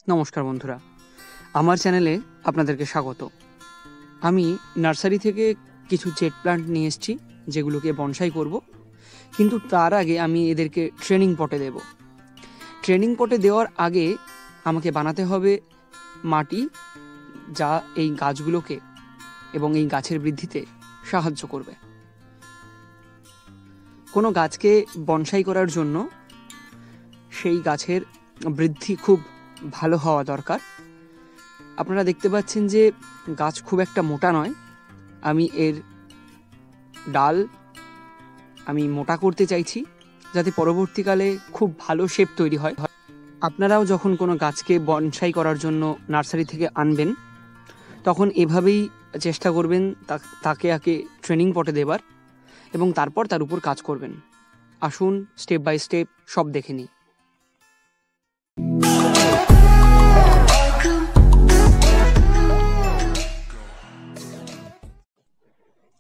নমস্কার বন্ধুরা, আমার চ্যানেলে আপনাদেরকে স্বাগত। আমি নার্সারি থেকে কিছু জেট প্লান্ট নিয়ে এসেছি, যেগুলোকে বনসাই করব। কিন্তু তার আগে আমি এদেরকে ট্রেনিং পটে দেব। ট্রেনিং পটে দেওয়ার আগে আমাকে বানাতে হবে মাটি, যা এই গাছগুলোকে এবং এই গাছের বৃদ্ধিতে সাহায্য করবে। কোনো গাছকে বনসাই করার জন্য সেই গাছের বৃদ্ধি খুব ভালো হওয়া দরকার। আপনারা দেখতে পাচ্ছেন যে গাছ খুব একটা মোটা নয়। আমি এর ডাল মোটা করতে চাইছি, যাতে পরবর্তীকালে খুব ভালো শেপ তৈরি হয়। আপনারাও যখন কোনো গাছকে বনসাই করার জন্য নার্সারি থেকে আনবেন, তখন এভাবেই চেষ্টা করবেন তাকে আগে ট্রেনিং পটে দেবার এবং তারপর তার উপর কাজ করবেন। আসুন স্টেপ বাই স্টেপ সব দেখে নিই।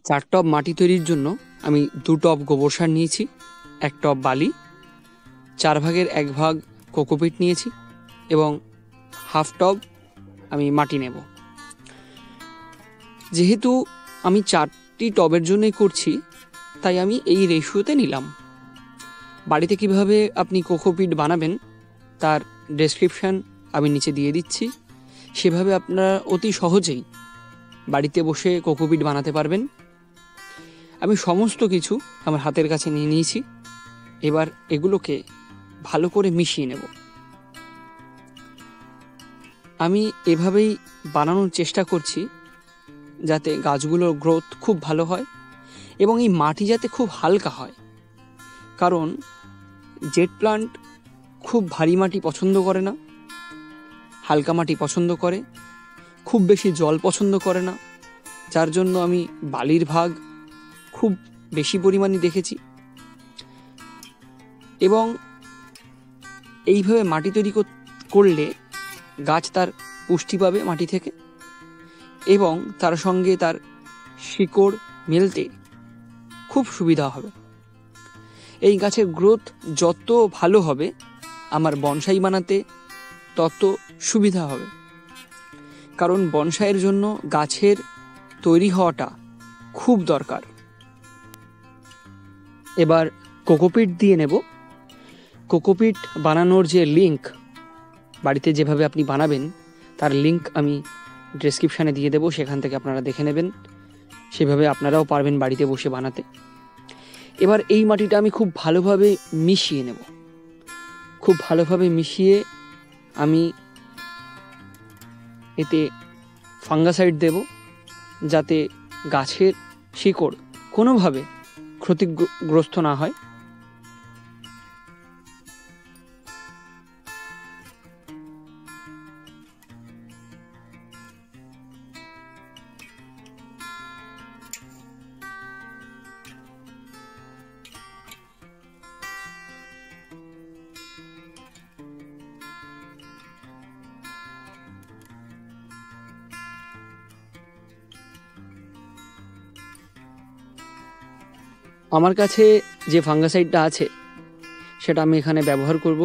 চার টব মাটি তৈরির জন্য আমি 2 টব গোবর সার নিয়েছি, 1 টব বালি, 4 ভাগের 1 ভাগ কোকোপিট নিয়েছি এবং হাফ টব আমি মাটি নেব। যেহেতু আমি 4টি টবের জন্যই করছি, তাই আমি এই রেশিওতে নিলাম। বাড়িতে কিভাবে আপনি কোকোপিট বানাবেন তার ডেসক্রিপশান আমি নিচে দিয়ে দিচ্ছি। সেভাবে আপনারা অতি সহজেই বাড়িতে বসে কোকোপিট বানাতে পারবেন। আমি সমস্ত কিছু আমার হাতের কাছে নিয়ে নিয়েছি। এবার এগুলোকে ভালো করে মিশিয়ে নেব। আমি এভাবেই বানানোর চেষ্টা করছি যাতে গাছগুলোর গ্রোথ খুব ভালো হয় এবং এই মাটি যাতে খুব হালকা হয়, কারণ জেট প্লান্ট খুব ভারী মাটি পছন্দ করে না, হালকা মাটি পছন্দ করে, খুব বেশি জল পছন্দ করে না। যার জন্য আমি বালির ভাগ খুব বেশি পরিমাণে দেখেছি। এবং এইভাবে মাটি তৈরি করলে গাছ তার পুষ্টি পাবে মাটি থেকে এবং তার সঙ্গে তার শিকড় মেলতে খুব সুবিধা হবে। এই গাছের গ্রোথ যত ভালো হবে, আমার বনসাই বানাতে তত সুবিধা হবে, কারণ বনসাইয়ের জন্য গাছের তৈরি হওয়াটা খুব দরকার। এবার কোকোপিট দিয়ে নেব। কোকোপিট বানানোর যে লিঙ্ক, বাড়িতে যেভাবে আপনি বানাবেন তার লিঙ্ক আমি ডেসক্রিপশানে দিয়ে দেবো, সেখান থেকে আপনারা দেখে নেবেন। সেভাবে আপনারাও পারবেন বাড়িতে বসে বানাতে। এবার এই মাটিটা আমি খুব ভালোভাবে মিশিয়ে নেব। খুব ভালোভাবে মিশিয়ে আমি এতে ফাঙ্গাসাইড দেব, যাতে গাছের শিকড় কোনোভাবে ক্ষতিগ্রস্ত না হয়। আমার কাছে যে ফাঙ্গাসাইডটা আছে সেটা আমি এখানে ব্যবহার করব।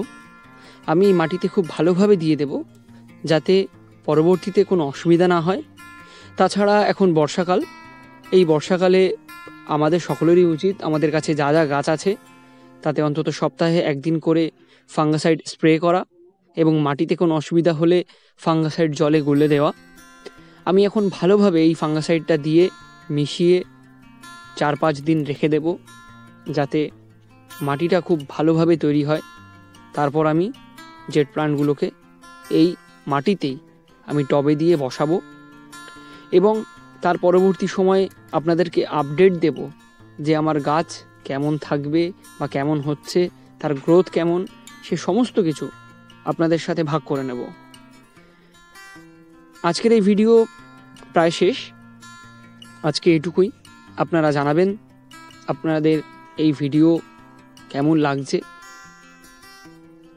আমি মাটিতে খুব ভালোভাবে দিয়ে দেব, যাতে পরবর্তীতে কোনো অসুবিধা না হয়। তাছাড়া এখন বর্ষাকাল, এই বর্ষাকালে আমাদের সকলেরই উচিত আমাদের কাছে যা যা গাছ আছে তাতে অন্তত সপ্তাহে 1 দিন করে ফাঙ্গাসাইড স্প্রে করা এবং মাটিতে কোনো অসুবিধা হলে ফাঙ্গাসাইড জলে গুলে দেওয়া। আমি এখন ভালোভাবে এই ফাঙ্গাসাইডটা দিয়ে মিশিয়ে 4-5 দিন রেখে দেব, যাতে মাটিটা খুব ভালোভাবে তৈরি হয়। তারপর আমি জেট প্লান্টগুলোকে এই মাটিতেই আমি টবে দিয়ে বসাবো এবং তার পরবর্তী সময়ে আপনাদেরকে আপডেট দেব যে আমার গাছ কেমন থাকবে বা কেমন হচ্ছে, তার গ্রোথ কেমন, সে সমস্ত কিছু আপনাদের সাথে ভাগ করে নেব। আজকের এই ভিডিও প্রায় শেষ। আজকে এটুকুই। আপনারা জানাবেন আপনাদের এই ভিডিও কেমন লাগছে।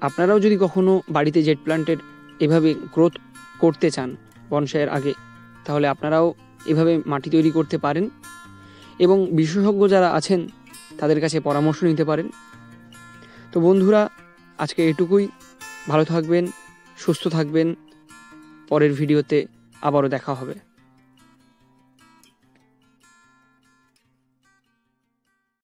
আপনারাও যদি কখনো বাড়িতে জেট প্লান্টের এভাবে গ্রোথ করতে চান বনসাইয়ের আগে, তাহলে আপনারাও এভাবে মাটি তৈরি করতে পারেন এবং বিশেষজ্ঞ যারা আছেন তাদের কাছে পরামর্শ নিতে পারেন। তো বন্ধুরা, আজকে এটুকুই। ভালো থাকবেন, সুস্থ থাকবেন। পরের ভিডিওতে আবারও দেখা হবে।